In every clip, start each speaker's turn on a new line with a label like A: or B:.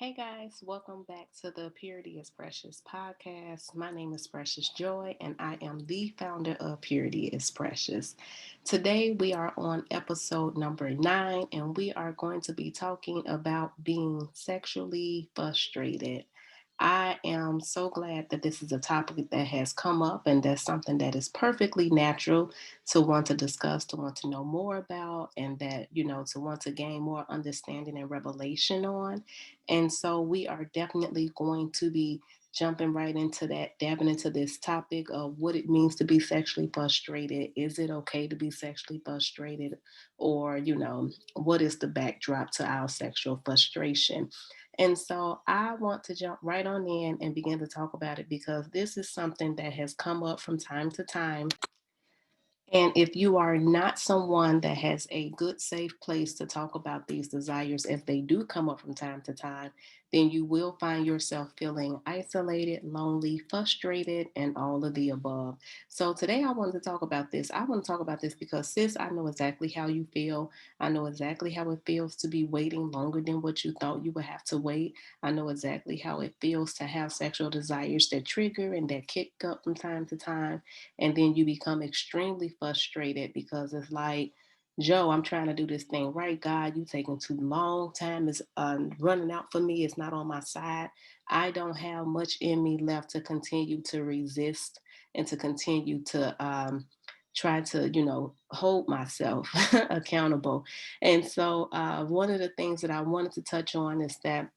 A: Hey guys, welcome back to the Purity is Precious podcast. My name is Precious Joy, and I am the founder of Purity is Precious. Today we are on episode number 9, and we are going to be talking about being sexually frustrated. I am so glad that this is a topic that has come up, and that's something that is perfectly natural to want to discuss, to want to know more about, and that, to want to gain more understanding and revelation on. And so we are definitely going to be jumping right into that, dabbing into this topic of what it means to be sexually frustrated. Is it okay to be sexually frustrated? Or, what is the backdrop to our sexual frustration? And so I want to jump right on in and begin to talk about it because this is something that has come up from time to time, and if you are not someone that has a good, safe place to talk about these desires as they do come up from time to time, then you will find yourself feeling isolated, lonely, frustrated, and all of the above. So today I wanted to talk about this. I want to talk about this because, sis, I know exactly how you feel. I know exactly how it feels to be waiting longer than what you thought you would have to wait. I know exactly how it feels to have sexual desires that trigger and that kick up from time to time, and then you become extremely frustrated because it's like, Joe, I'm trying to do this thing right. God, you taking too long. Time is running out for me. It's not on my side. I don't have much in me left to continue to resist and to continue to try to, hold myself accountable. And so, one of the things that I wanted to touch on is that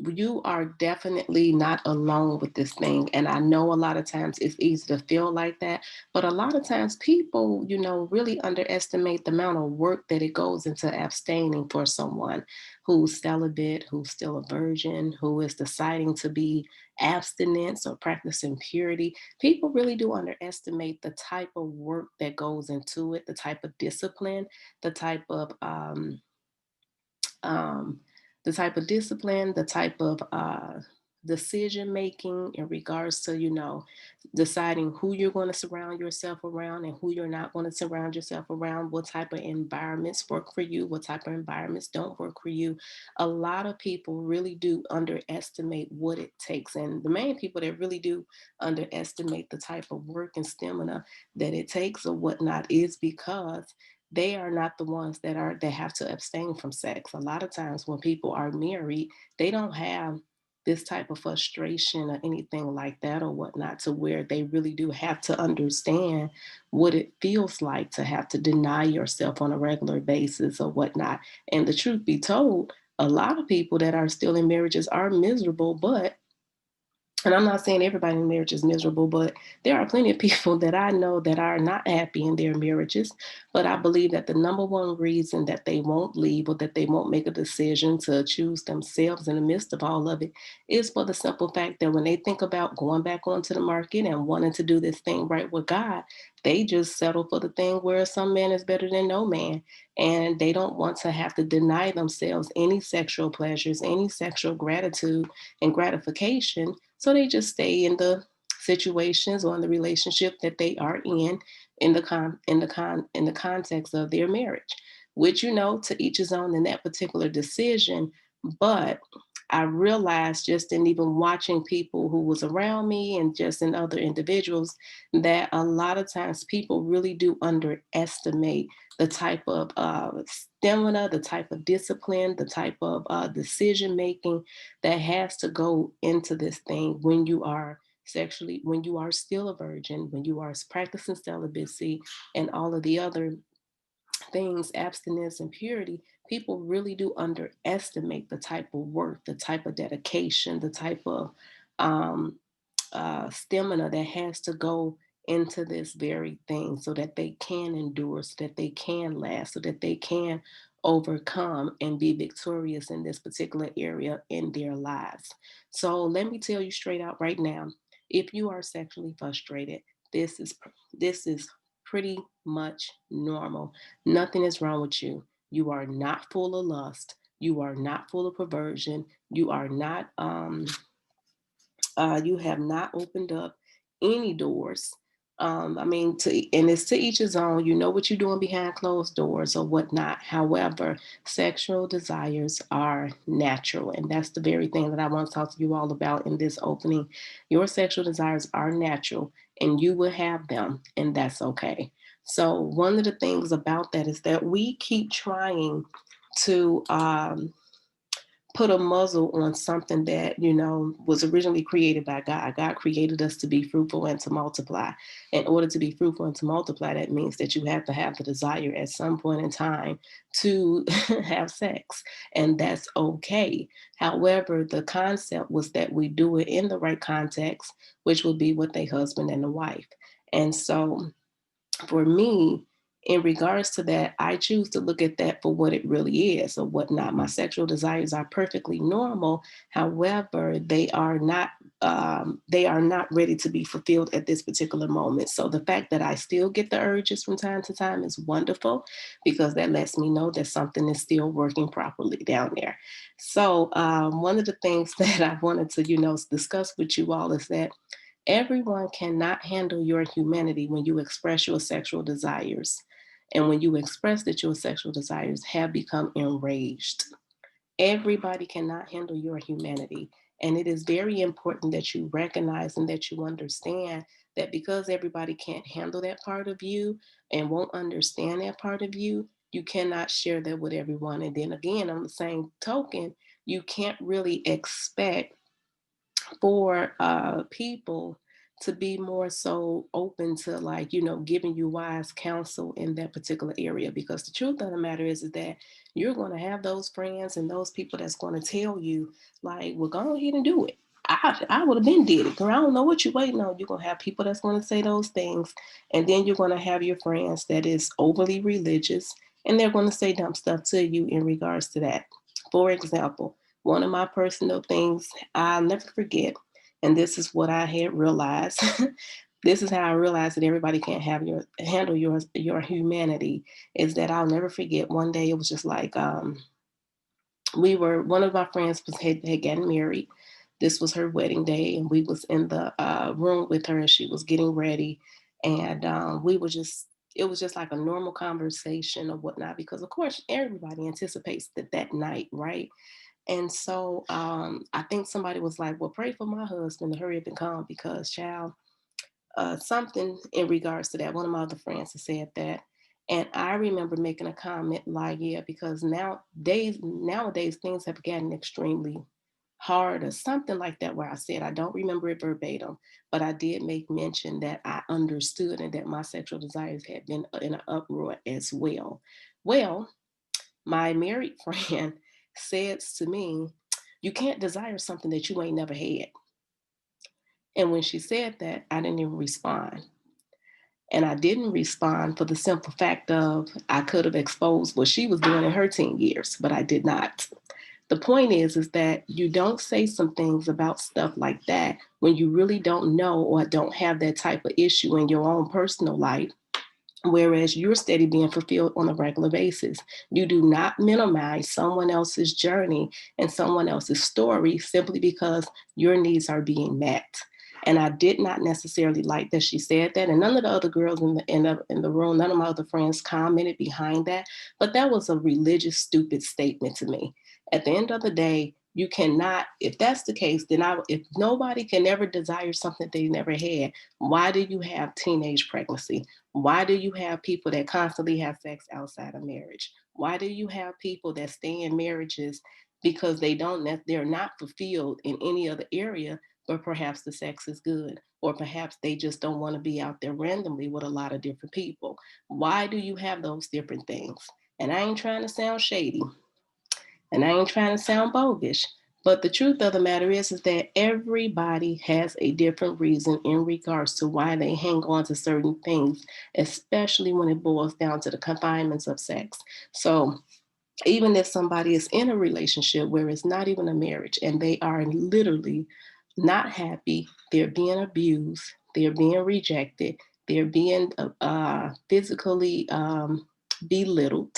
A: you are definitely not alone with this thing. And I know a lot of times it's easy to feel like that, but a lot of times people, really underestimate the amount of work that it goes into abstaining for someone who's celibate, who's still a virgin, who is deciding to be abstinence or practicing purity. People really do underestimate the type of work that goes into it, the type of discipline, the type of um, the type of discipline, the type of decision making in regards to, deciding who you're going to surround yourself around and who you're not going to surround yourself around, what type of environments work for you, what type of environments don't work for you. A lot of people really do underestimate what it takes. And the main people that really do underestimate the type of work and stamina that it takes or whatnot is because they are not the ones that have to abstain from sex. A lot of times when people are married, they don't have this type of frustration or anything like that or whatnot, to where they really do have to understand what it feels like to have to deny yourself on a regular basis or whatnot. And the truth be told, a lot of people that are still in marriages are miserable, but and I'm not saying everybody in marriage is miserable, but there are plenty of people that I know that are not happy in their marriages. But I believe that the number one reason that they won't leave or that they won't make a decision to choose themselves in the midst of all of it is for the simple fact that when they think about going back onto the market and wanting to do this thing right with God, they just settle for the thing where some man is better than no man. And they don't want to have to deny themselves any sexual pleasures, any sexual gratitude and gratification. So they just stay in the situations or in the relationship that they are in the context of their marriage, which, to each his own in that particular decision. But I realized just in even watching people who was around me and just in other individuals that a lot of times people really do underestimate the type of stamina, the type of discipline, the type of decision making that has to go into this thing when you are still a virgin, when you are practicing celibacy and all of the other things, abstinence and purity. People really do underestimate the type of work, the type of dedication, the type of um, stamina that has to go into this very thing so that they can endure, so that they can last, so that they can overcome and be victorious in this particular area in their lives. So let me tell you straight out right now, if you are sexually frustrated, this is this is pretty much normal. Nothing is wrong with you. You are not full of lust. You are not full of perversion. You have not opened up any doors And it's to each his own. You know what you're doing behind closed doors or whatnot. However, sexual desires are natural, and that's the very thing that I want to talk to you all about in this opening. Your sexual desires are natural, and you will have them, and that's okay. So, one of the things about that is that we keep trying to put a muzzle on something that was originally created by God. created us to be fruitful and to multiply. In order to be fruitful and to multiply, that means that you have to have the desire at some point in time to have sex, and that's okay. However, the concept was that we do it in the right context, which would be with a husband and a wife. And so for me, in regards to that, I choose to look at that for what it really is or whatnot. My sexual desires are perfectly normal. However, they are not ready to be fulfilled at this particular moment. So the fact that I still get the urges from time to time is wonderful, because that lets me know that something is still working properly down there. So one of the things that I wanted to discuss with you all is that everyone cannot handle your humanity when you express your sexual desires. And when you express that your sexual desires have become enraged, everybody cannot handle your humanity. And it is very important that you recognize and that you understand that because everybody can't handle that part of you and won't understand that part of you, you cannot share that with everyone. And then again, on the same token, you can't really expect for people to be more so open to, like, giving you wise counsel in that particular area, because the truth of the matter is that you're going to have those friends and those people that's going to tell you, like, well, go ahead and do it. I would have been did it, girl. I don't know what you're waiting on. You're going to have people that's going to say those things, and then you're going to have your friends that is overly religious, and they're going to say dumb stuff to you in regards to that. For example, one of my personal things I'll never forget, and this is what I had realized. This is how I realized that everybody can't handle your humanity. Is that I'll never forget. One day it was just like one of my friends had gotten married. This was her wedding day, and we was in the room with her, and she was getting ready, and we were just. It was just like a normal conversation or whatnot, because of course everybody anticipates that night, right? And so I think somebody was like, well, pray for my husband to hurry up and come, because, child, something in regards to that. One of my other friends has said that. And I remember making a comment like, yeah, because nowadays things have gotten extremely hard or something like that, where I said, I don't remember it verbatim, but I did make mention that I understood and that my sexual desires had been in an uproar as well. Well, my married friend says to me, you can't desire something that you ain't never had. And when she said that, I didn't even respond. And I didn't respond for the simple fact of I could have exposed what she was doing in her teen years, but I did not. The point is that you don't say some things about stuff like that when you really don't know or don't have that type of issue in your own personal life, whereas you're steady being fulfilled on a regular basis. You do not minimize someone else's journey and someone else's story simply because your needs are being met. And I did not necessarily like that she said that, and none of the other girls in the room, none of my other friends commented behind that. But that was a religious, stupid statement to me. At the end of the day, you cannot. If that's the case, then if nobody can ever desire something they never had, why do you have teenage pregnancy? Why do you have people that constantly have sex outside of marriage? Why do you have people that stay in marriages because they're not fulfilled in any other area, but perhaps the sex is good, or perhaps they just don't want to be out there randomly with a lot of different people? Why do you have those different things? And I ain't trying to sound shady, and I ain't trying to sound bogus. But the truth of the matter is that everybody has a different reason in regards to why they hang on to certain things, especially when it boils down to the confinements of sex. So even if somebody is in a relationship where it's not even a marriage and they are literally not happy, they're being abused, they're being rejected, they're being physically belittled,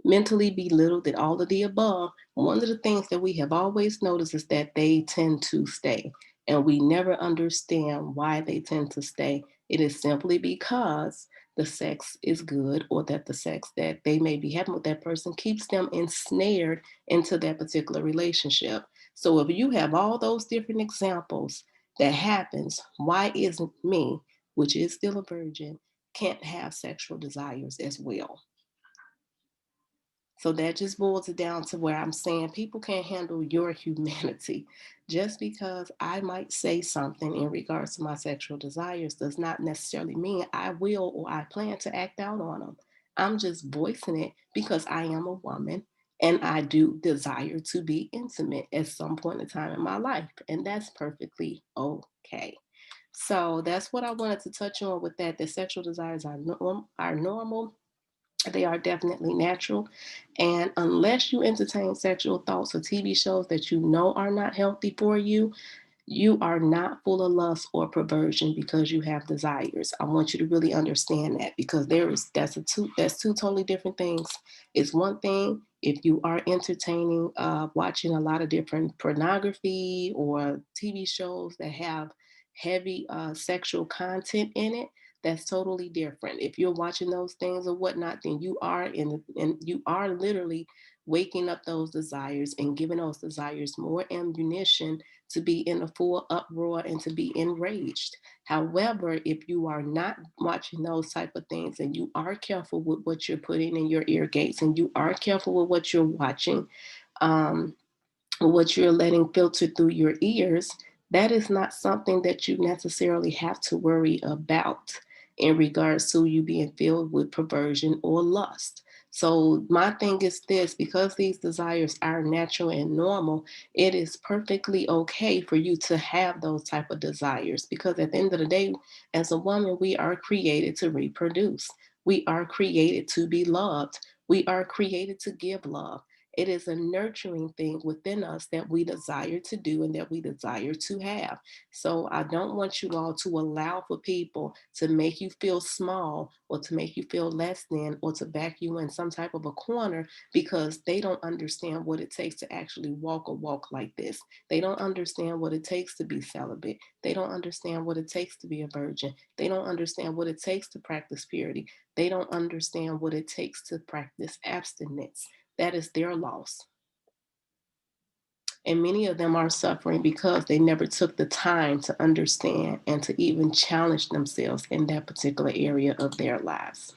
A: mentally belittled, and all of the above, one of the things that we have always noticed is that they tend to stay. And we never understand why they tend to stay. It is simply because the sex is good or that the sex that they may be having with that person keeps them ensnared into that particular relationship. So if you have all those different examples that happens, why isn't me, which is still a virgin, can't have sexual desires as well? So that just boils it down to where I'm saying people can't handle your humanity. Just because I might say something in regards to my sexual desires does not necessarily mean I will or I plan to act out on them. I'm just voicing it because I am a woman and I do desire to be intimate at some point in time in my life. And that's perfectly okay. So that's what I wanted to touch on with that. The sexual desires are normal, they are definitely natural. And unless you entertain sexual thoughts or TV shows that you know are not healthy for you are not full of lust or perversion because you have desires. I want you to really understand that, because that's two totally different things. It's one thing if you are entertaining, watching a lot of different pornography or TV shows that have heavy sexual content in it. That's totally different. If you're watching those things or whatnot, then you are literally waking up those desires and giving those desires more ammunition to be in a full uproar and to be enraged. However, if you are not watching those type of things and you are careful with what you're putting in your ear gates and you are careful with what you're watching, um, what you're letting filter through your ears, that is not something that you necessarily have to worry about in regards to you being filled with perversion or lust. So my thing is this, because these desires are natural and normal, it is perfectly okay for you to have those type of desires, because at the end of the day, as a woman, we are created to reproduce. We are created to be loved. We are created to give love. It is a nurturing thing within us that we desire to do and that we desire to have. So I don't want you all to allow for people to make you feel small or to make you feel less than or to back you in some type of a corner because they don't understand what it takes to actually walk a walk like this. They don't understand what it takes to be celibate. They don't understand what it takes to be a virgin. They don't understand what it takes to practice purity. They don't understand what it takes to practice abstinence. That is their loss. And many of them are suffering because they never took the time to understand and to even challenge themselves in that particular area of their lives.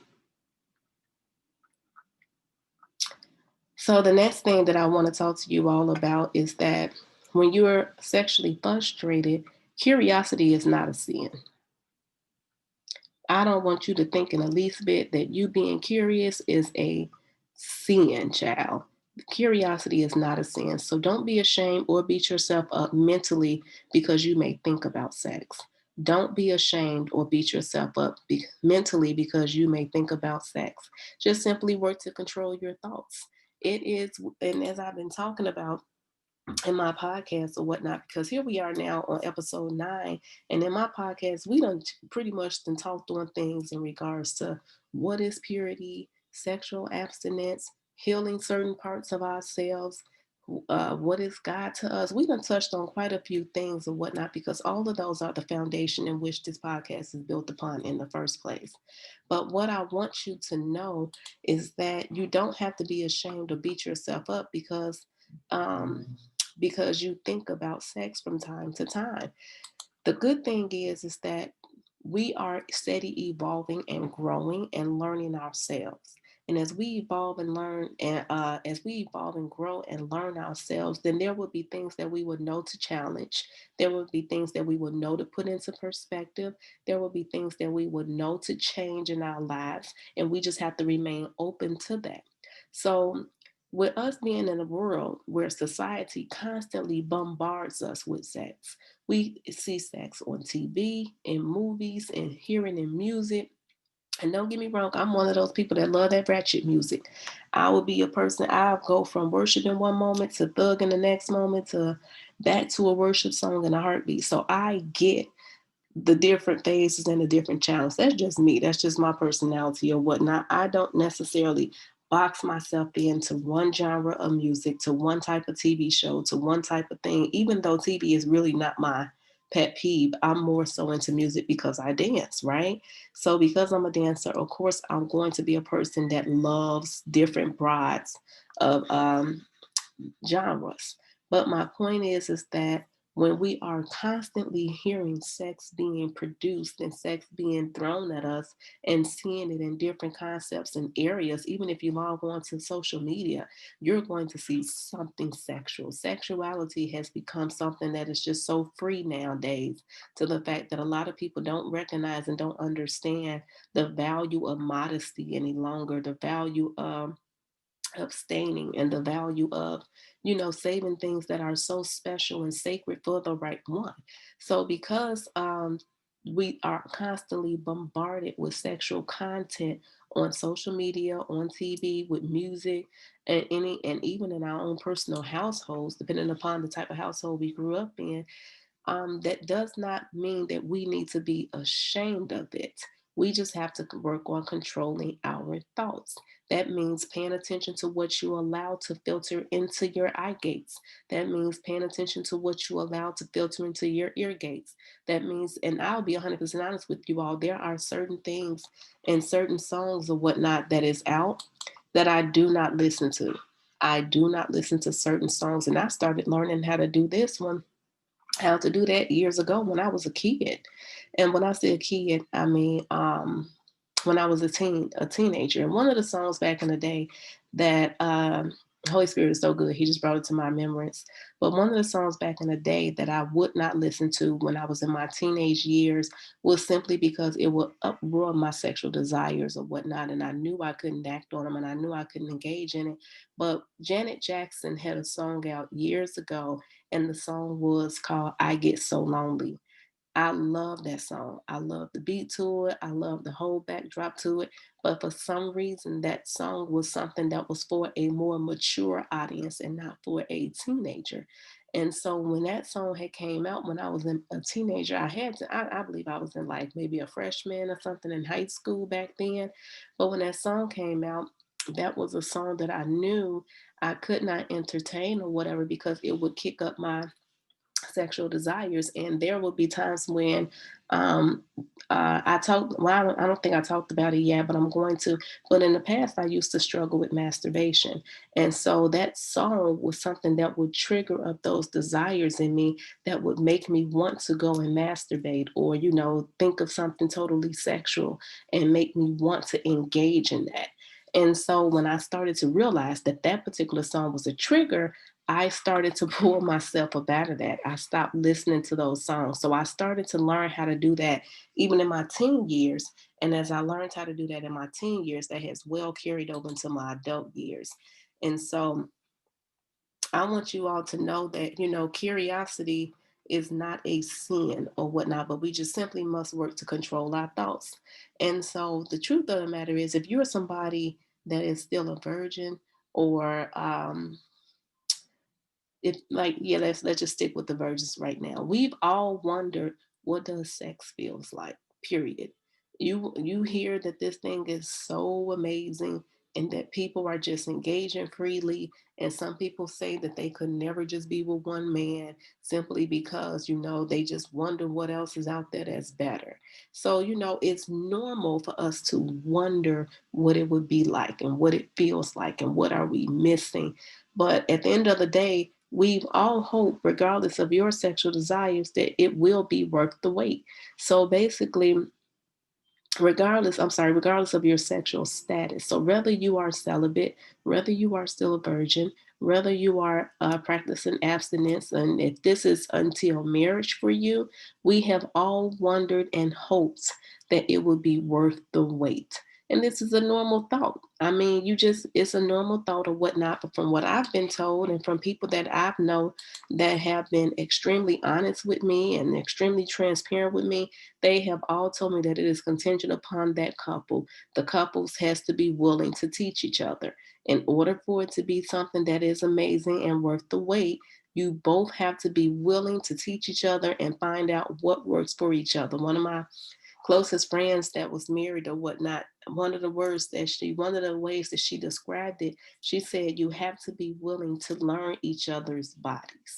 A: So, the next thing that I want to talk to you all about is that when you're sexually frustrated, curiosity is not a sin. I don't want you to think in the least bit that you being curious is a sin, child. Curiosity is not a sin. So don't be ashamed or beat yourself up mentally because you may think about sex. Don't be ashamed or beat yourself up mentally because you may think about sex. Just simply work to control your thoughts. It is, and as I've been talking about, in my podcast or whatnot, because here we are now on episode 9, and in my podcast we done pretty much done talked on things in regards to what is purity, sexual abstinence, healing certain parts of ourselves, what is God to us. We done touched on quite a few things or whatnot, because all of those are the foundation in which this podcast is built upon in the first place. But what I want you to know is that you don't have to be ashamed or beat yourself up um, because you think about sex from time to time. The good thing is that we are steady evolving and growing and learning ourselves. And as we evolve and learn, and as we evolve and grow and learn ourselves, then there will be things that we would know to challenge. There will be things that we would know to put into perspective. There will be things that we would know to change in our lives. And we just have to remain open to that. So with us being in a world where society constantly bombards us with sex, we see sex on TV, in movies, and hearing in music. And don't get me wrong, I'm one of those people that love that ratchet music. I will be a person, I'll go from worship in one moment to thug in the next moment to back to a worship song in a heartbeat. So I get the different phases and the different channels. That's just me. That's just my personality or whatnot. I don't necessarily box myself into one genre of music, to one type of TV show, to one type of thing, even though TV is really not my pet peeve. I'm more so into music because I dance, right? So because I'm a dancer, of course, I'm going to be a person that loves different broads of genres. But my point is that when we are constantly hearing sex being produced and sex being thrown at us and seeing it in different concepts and areas, even if you log on to social media, you're going to see something sexual. Sexuality has become something that is just so free nowadays, to the fact that a lot of people don't recognize and don't understand the value of modesty any longer, the value of abstaining, and the value of, saving things that are so special and sacred for the right one. So because we are constantly bombarded with sexual content on social media, on TV, with music, and even in our own personal households, depending upon the type of household we grew up in, that does not mean that we need to be ashamed of it. We just have to work on controlling our thoughts. That means paying attention to what you allow to filter into your eye gates. That means paying attention to what you allow to filter into your ear gates. That means, and I'll be 100% honest with you all, there are certain things and certain songs or whatnot that is out that I do not listen to. I do not listen to certain songs, and I started learning how to do this one how to do that years ago when I was a kid. And when I say a kid, I mean when I was a teenager. And one of the songs back in the day that Holy Spirit is so good, He just brought it to my remembrance. But one of the songs back in the day that I would not listen to when I was in my teenage years was simply because it would uproar my sexual desires or whatnot, and I knew I couldn't act on them, and I knew I couldn't engage in it. But Janet Jackson had a song out years ago, and the song was called "I Get So Lonely." I love that song. I love the beat to it. I love the whole backdrop to it. But for some reason, that song was something that was for a more mature audience and not for a teenager. And so when that song had came out when I was a teenager, I believe I was in like maybe a freshman or something in high school back then. But when that song came out, that was a song that I knew I could not entertain or whatever, because it would kick up my sexual desires. And there will be times when um I don't think I talked about it yet, but I'm going to. But in the past I used to struggle with masturbation, and so that song was something that would trigger up those desires in me, that would make me want to go and masturbate, or think of something totally sexual and make me want to engage in that. And so when I started to realize that that particular song was a trigger, I started to pull myself up out of that. I stopped listening to those songs. So I started to learn how to do that even in my teen years. And as I learned how to do that in my teen years, that has well carried over into my adult years. And so I want you all to know that, curiosity is not a sin or whatnot, but we just simply must work to control our thoughts. And so the truth of the matter is, if you're somebody that is still a virgin, or if like yeah let's just stick with the virgins right now. We've all wondered, what does sex feels like, period. You hear that this thing is so amazing, and that people are just engaging freely, and some people say that they could never just be with one man, simply because they just wonder what else is out there that's better. So it's normal for us to wonder what it would be like and what it feels like and what are we missing. But at the end of the day, we all hope, regardless of your sexual desires, that it will be worth the wait. So basically, regardless of your sexual status. So whether you are celibate, whether you are still a virgin, whether you are practicing abstinence, and if this is until marriage for you, we have all wondered and hoped that it would be worth the wait. And this is a normal thought. I mean, it's a normal thought or whatnot. But from what I've been told, and from people that I've known that have been extremely honest with me and extremely transparent with me, they have all told me that it is contingent upon that couple. The couples has to be willing to teach each other. In order for it to be something that is amazing and worth the wait, you both have to be willing to teach each other and find out what works for each other. One of my closest friends that was married or whatnot, one of the ways that she described it, she said, you have to be willing to learn each other's bodies.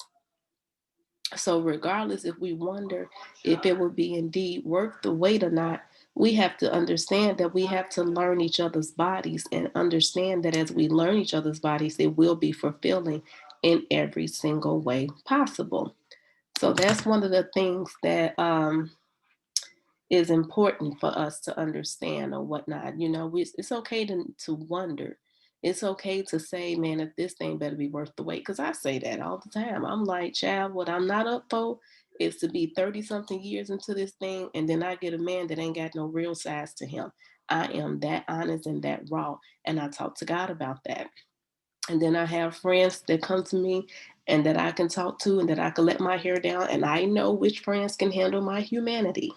A: So, regardless if we wonder if it would be indeed worth the wait or not, we have to understand that we have to learn each other's bodies and understand that as we learn each other's bodies, it will be fulfilling in every single way possible. So, that's one of the things that is important for us to understand or whatnot. It's okay to wonder. It's okay to say, man, if this thing better be worth the wait. Because I say that all the time. I'm like, child, what I'm not up for is to be 30 something years into this thing. And then I get a man that ain't got no real size to him. I am that honest and that raw. And I talk to God about that. And then I have friends that come to me and that I can talk to and that I can let my hair down. And I know which friends can handle my humanity.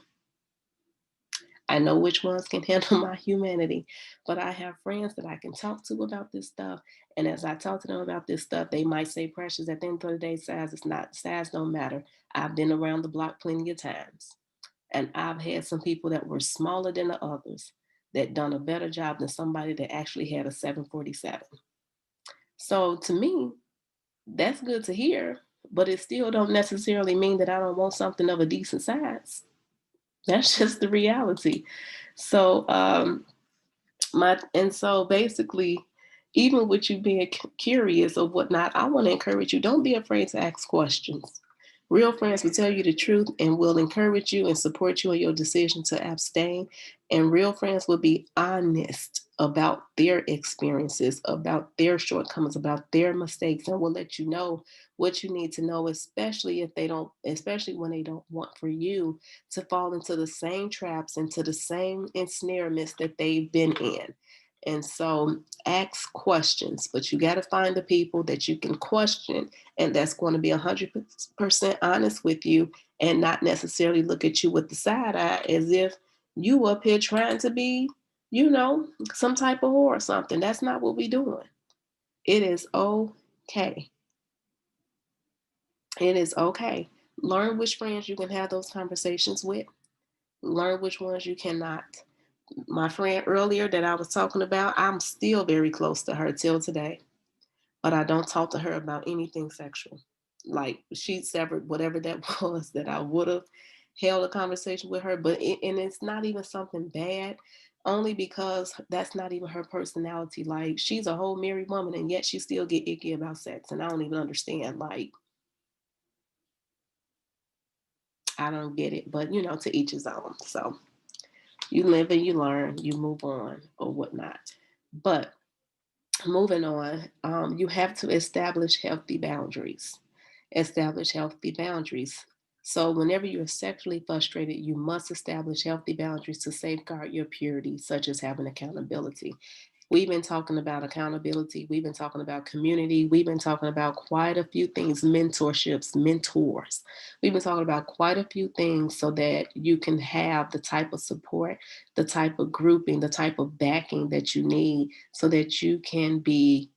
A: I know which ones can handle my humanity, but I have friends that I can talk to about this stuff. And as I talk to them about this stuff, they might say, Precious, at the end of the day, size is not, size don't matter. I've been around the block plenty of times. And I've had some people that were smaller than the others that done a better job than somebody that actually had a 747. So to me, that's good to hear, but it still don't necessarily mean that I don't want something of a decent size. That's just the reality. So so basically, even with you being curious or whatnot, I want to encourage you, don't be afraid to ask questions. Real friends will tell you the truth and will encourage you and support you in your decision to abstain. And real friends will be honest about their experiences, about their shortcomings, about their mistakes, and will let you know what you need to know, especially when they don't want for you to fall into the same traps, into the same ensnarements that they've been in. And so ask questions, but you got to find the people that you can question and that's going to be 100% honest with you and not necessarily look at you with the side eye as if you up here trying to be, some type of whore or something. That's not what we're doing. It is okay. It is okay. Learn which friends you can have those conversations with. Learn which ones you cannot. My friend earlier that I was talking about, I'm still very close to her till today, but I don't talk to her about anything sexual. Like she severed whatever that was that I would have held a conversation with her, and it's not even something bad, only because that's not even her personality. Like she's a whole married woman, and yet she still get icky about sex, and I don't even understand. Like I don't get it, but to each his own. So you live and you learn, you move on or whatnot. But moving on, you have to establish healthy boundaries. Establish healthy boundaries. So, whenever you're sexually frustrated, you must establish healthy boundaries to safeguard your purity, such as having accountability. We've been talking about accountability. We've been talking about community. We've been talking about quite a few things, mentorships, mentors. We've been talking about quite a few things so that you can have the type of support, the type of grouping, the type of backing that you need so that you can be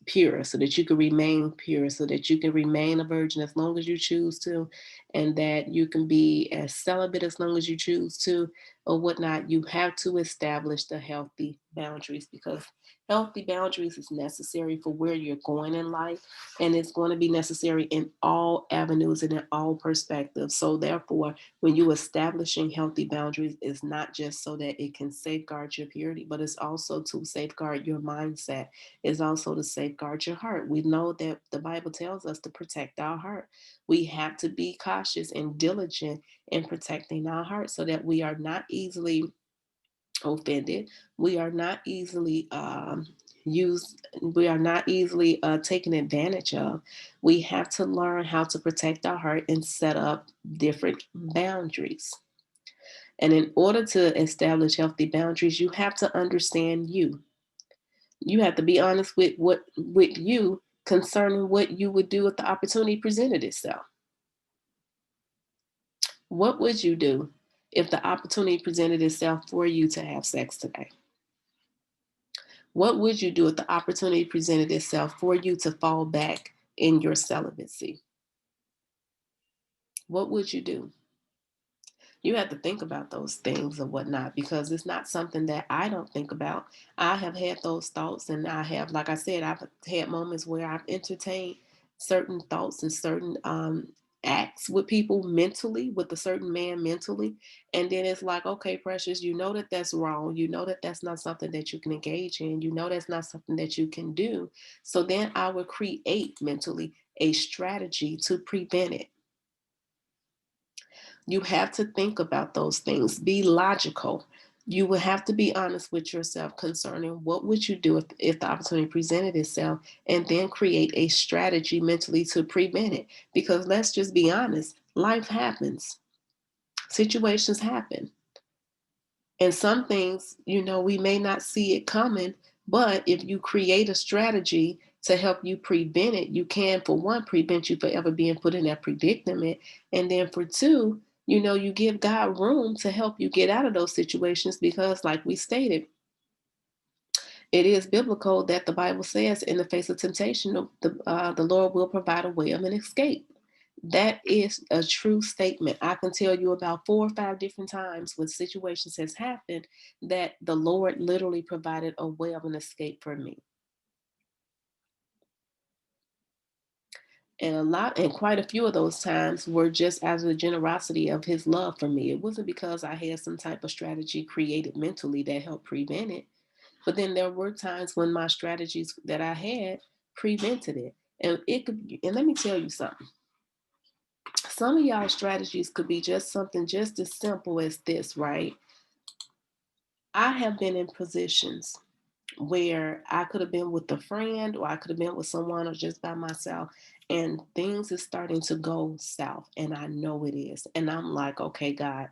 A: pure, so that you can remain pure, so that you can remain a virgin as long as you choose to, and that you can be as celibate as long as you choose to, or whatnot. You have to establish the healthy boundaries because healthy boundaries is necessary for where you're going in life, and it's going to be necessary in all avenues and in all perspectives. So therefore, when you establishing healthy boundaries, it's not just so that it can safeguard your purity, but it's also to safeguard your mindset. It's also to safeguard your heart. We know that the Bible tells us to protect our heart. We have to be cautious and diligent in protecting our heart so that we are not easily offended. We are not easily used. We are not easily taken advantage of. We have to learn how to protect our heart and set up different boundaries. And in order to establish healthy boundaries, you have to understand you. You have to be honest with you concerning what you would do if the opportunity presented itself. What would you do if the opportunity presented itself for you to have sex today? What would you do if the opportunity presented itself for you to fall back in your celibacy? What would you do? You have to think about those things and whatnot because it's not something that I don't think about. I have had those thoughts, and I have, like I said, I've had moments where I've entertained certain thoughts and certain acts with people mentally, with a certain man mentally. And then it's like, okay, Precious, you know that that's wrong. You know that that's not something that you can engage in. You know that's not something that you can do. So then I would create mentally a strategy to prevent it. You have to think about those things. Be logical. You will have to be honest with yourself concerning what would you do if the opportunity presented itself, and then create a strategy mentally to prevent it. Because let's just be honest, life happens. Situations happen. And some things, we may not see it coming, but if you create a strategy to help you prevent it, you can, for one, prevent you from ever being put in that predicament. And then for two, you give God room to help you get out of those situations because, like we stated, it is biblical that the Bible says, in the face of temptation, the Lord will provide a way of an escape. That is a true statement. I can tell you about 4 or 5 different times when situations has happened that the Lord literally provided a way of an escape for me. And quite a few of those times were just out of the generosity of his love for me. It wasn't because I had some type of strategy created mentally that helped prevent it. But then there were times when my strategies that I had prevented it. And let me tell you something. Some of y'all strategies could be just something just as simple as this, right? I have been in positions where I could have been with a friend, or I could have been with someone, or just by myself, and things is starting to go south, and I know it is. And I'm like, okay, God,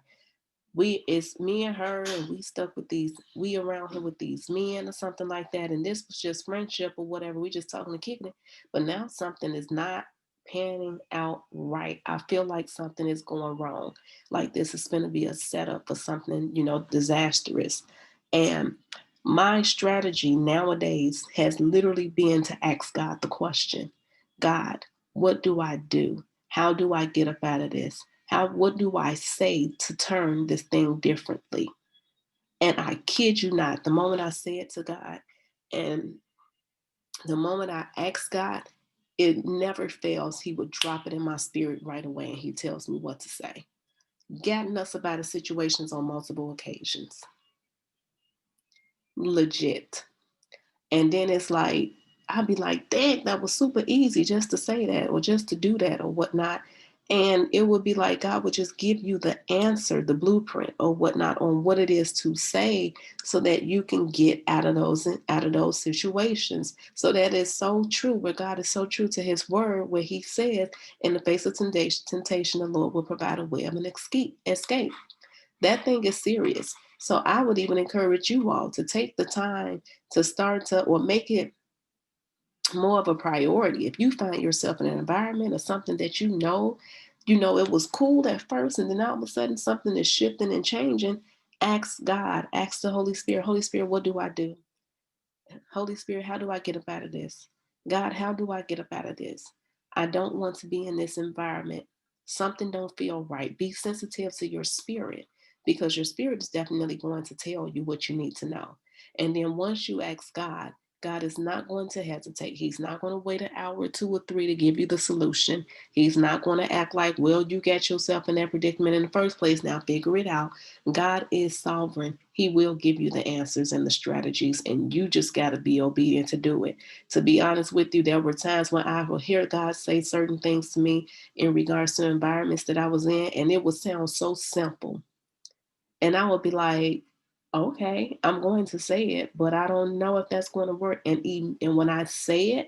A: it's me and her, and we around here with these men or something like that, and this was just friendship or whatever, we just talking and kicking it. But now something is not panning out right. I feel like something is going wrong, like this is going to be a setup for something, disastrous. And my strategy nowadays has literally been to ask God the question, God, what do I do? How do I get up out of this? What do I say to turn this thing differently? And I kid you not, the moment I say it to God and the moment I ask God, it never fails. He would drop it in my spirit right away and he tells me what to say. Gotten us about the situations on multiple occasions. Legit. And then it's like, I'd be like, dang, that was super easy just to say that or just to do that or whatnot. And it would be like God would just give you the answer, the blueprint or whatnot on what it is to say so that you can get out of those situations. So that is so true, where God is so true to his word, where he says, in the face of temptation, the Lord will provide a way of an escape. That thing is serious. So I would even encourage you all to take the time to start to, or make it more of a priority. If you find yourself in an environment or something that it was cool at first, and then all of a sudden something is shifting and changing, ask God, ask the Holy Spirit, Holy Spirit, what do I do? Holy Spirit, how do I get up out of this? God, how do I get up out of this? I don't want to be in this environment. Something don't feel right. Be sensitive to your spirit, because your spirit is definitely going to tell you what you need to know. And then once you ask God, God is not going to hesitate. He's not going to wait an hour or 2 or 3 to give you the solution. He's not going to act like, well, you got yourself in that predicament in the first place. Now figure it out. God is sovereign. He will give you the answers and the strategies, and you just got to be obedient to do it. To be honest with you, there were times when I will hear God say certain things to me in regards to environments that I was in, and it would sound so simple. And I would be like, okay, I'm going to say it, but I don't know if that's going to work. And when I say it,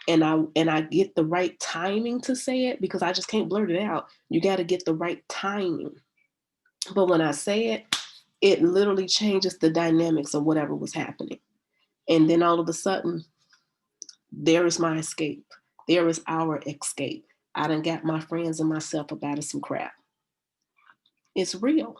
A: and I get the right timing to say it, because I just can't blurt it out. You got to get the right timing. But when I say it, it literally changes the dynamics of whatever was happening. And then all of a sudden, there is my escape. There is our escape. I done got my friends and myself up out of some crap. It's real.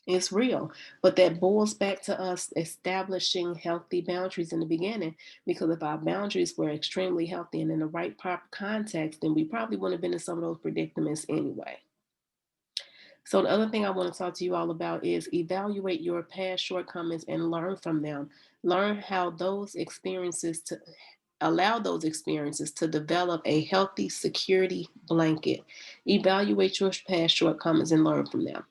A: It's real. But that boils back to us establishing healthy boundaries in the beginning. Because if our boundaries were extremely healthy and in the right proper context, then we probably wouldn't have been in some of those predicaments anyway. So the other thing I want to talk to you all about is evaluate your past shortcomings and learn from them. Learn how those experiences allow those experiences to develop a healthy security blanket. Evaluate your past shortcomings and learn from them.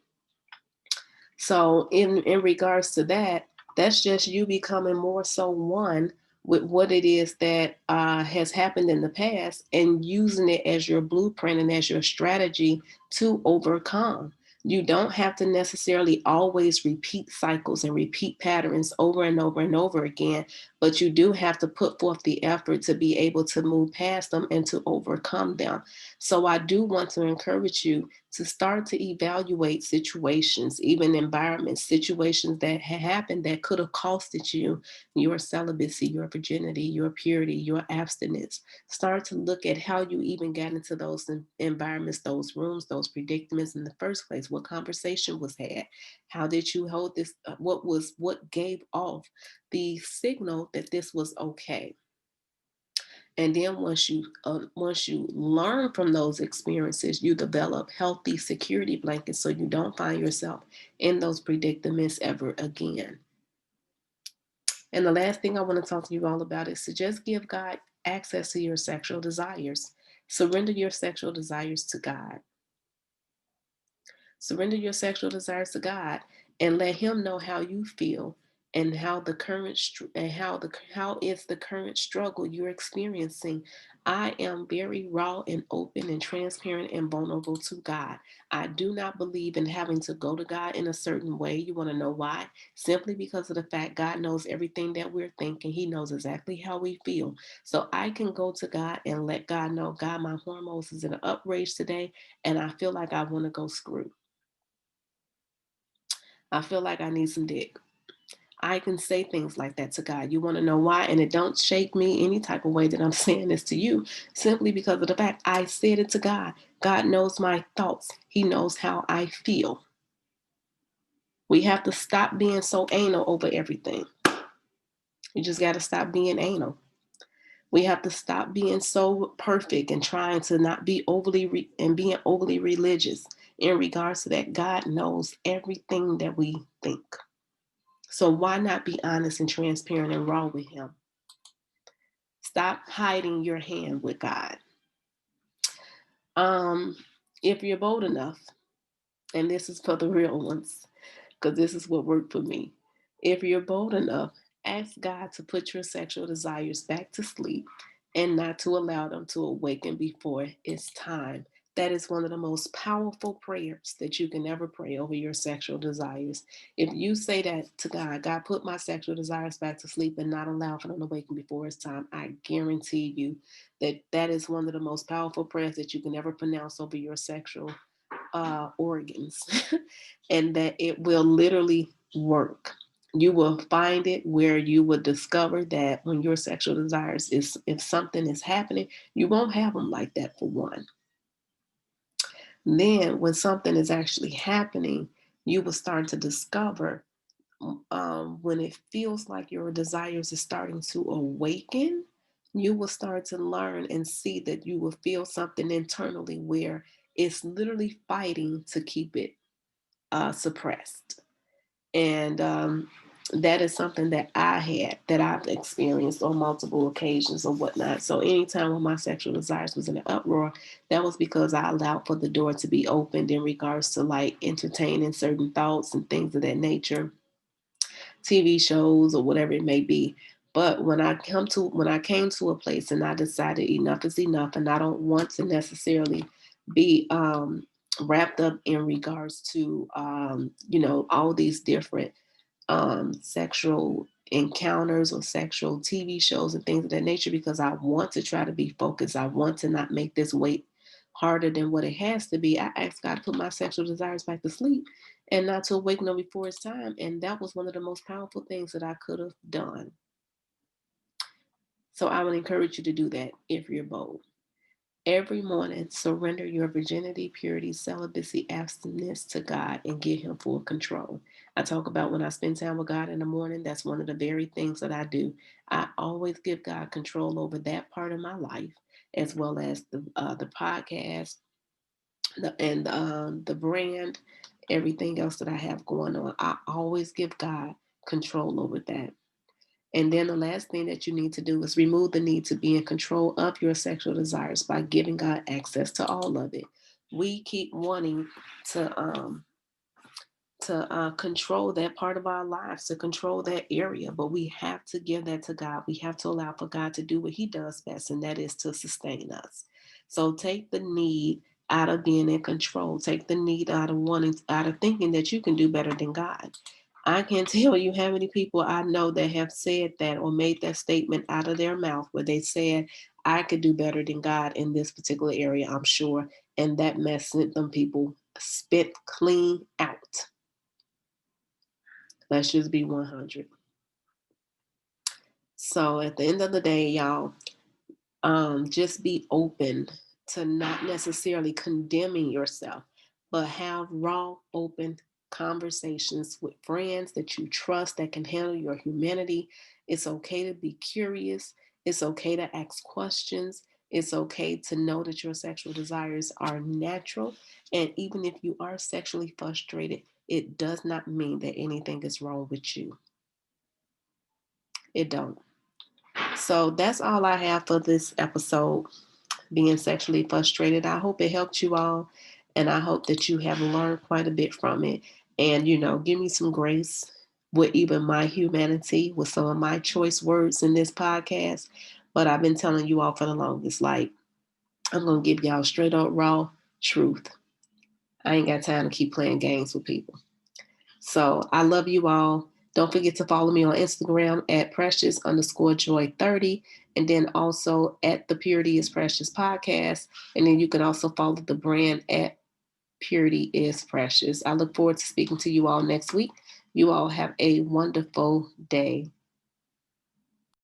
A: So in regards to that, that's just you becoming more so one with what it is that has happened in the past and using it as your blueprint and as your strategy to overcome. You don't have to necessarily always repeat cycles and repeat patterns over and over and over again, but you do have to put forth the effort to be able to move past them and to overcome them. So I do want to encourage you to start to evaluate situations, even environments, situations that had happened that could have costed you your celibacy, your virginity, your purity, your abstinence. Start to look at how you even got into those environments, those rooms, those predicaments in the first place. What conversation was had? How did you hold this? What gave off the signal that this was okay? And then once you learn from those experiences, you develop healthy security blankets so you don't find yourself in those predicaments ever again. And the last thing I want to talk to you all about is to just give God access to your sexual desires. Surrender your sexual desires to God. Surrender your sexual desires to God and let Him know how you feel and how the current and how is the current struggle you're experiencing. I am very raw and open and transparent and vulnerable to God. I do not believe in having to go to God in a certain way. You want to know why? Simply because of the fact God knows everything that we're thinking. He knows exactly how we feel. So I can go to God and let God know, God, my hormones is in an uprage today, and I feel like I want to go screw. I feel like I need some dick. I can say things like that to God. You want to know why? And it don't shake me any type of way that I'm saying this to you, simply because of the fact I said it to God. God knows my thoughts. He knows how I feel. We have to stop being so anal over everything. You just got to stop being anal. We have to stop being so perfect and trying to not be and being overly religious in regards to that. God knows everything that we think. So why not be honest and transparent and raw with Him? Stop hiding your hand with God. Um, if you're bold enough, and this is for the real ones, because this is what worked for me. If you're bold enough, ask God to put your sexual desires back to sleep and not to allow them to awaken before it's time. That is one of the most powerful prayers that you can ever pray over your sexual desires. If you say that to God, God, put my sexual desires back to sleep and not allow for them to awaken before it's time, I guarantee you that that is one of the most powerful prayers that you can ever pronounce over your sexual organs, and that it will literally work. You will find it where you will discover that when your sexual desires is, if something is happening, you won't have them like that for one. Then when something is actually happening, you will start to discover when it feels like your desires is starting to awaken, you will start to learn and see that you will feel something internally where it's literally fighting to keep it suppressed. And that is something that I've experienced on multiple occasions or whatnot. So anytime when my sexual desires was in an uproar, that was because I allowed for the door to be opened in regards to like entertaining certain thoughts and things of that nature, TV shows or whatever it may be. But when I came to a place and I decided enough is enough, and I don't want to necessarily be wrapped up in regards to all these different sexual encounters or sexual TV shows and things of that nature, because I want to try to be focused. I want to not make this weight harder than what it has to be. I asked God to put my sexual desires back to sleep and not to awaken them before it's time. And that was one of the most powerful things that I could have done. So I would encourage you to do that if you're bold. Every morning, surrender your virginity, purity, celibacy, abstinence to God and give Him full control. I talk about when I spend time with God in the morning, that's one of the very things that I do. I always give God control over that part of my life, as well as the podcast, the brand, everything else that I have going on. I always give God control over that. And then the last thing that you need to do is remove the need to be in control of your sexual desires by giving God access to all of it. We keep wanting to control that part of our lives, to control that area. But we have to give that to God. We have to allow for God to do what He does best, and that is to sustain us. So take the need out of being in control. Take the need out of thinking that you can do better than God. I can't tell you how many people I know that have said that or made that statement out of their mouth where they said, I could do better than God in this particular area, I'm sure. And that mess sent them people spit clean out. Let's just be 100. So at the end of the day, y'all, just be open to not necessarily condemning yourself, but have raw, open conversations with friends that you trust that can handle your humanity. It's okay to be curious. It's okay to ask questions. It's okay to know that your sexual desires are natural. And even if you are sexually frustrated, it does not mean that anything is wrong with you. It don't. So that's all I have for this episode, being sexually frustrated. I hope it helped you all, and I hope that you have learned quite a bit from it. And, give me some grace with even my humanity, with some of my choice words in this podcast. But I've been telling you all for the longest, like, I'm going to give y'all straight up raw truth. I ain't got time to keep playing games with people. So I love you all. Don't forget to follow me on Instagram at precious_joy30. And then also at the Purity is Precious podcast. And then you can also follow the brand at Purity is Precious. I look forward to speaking to you all next week. You all have a wonderful day.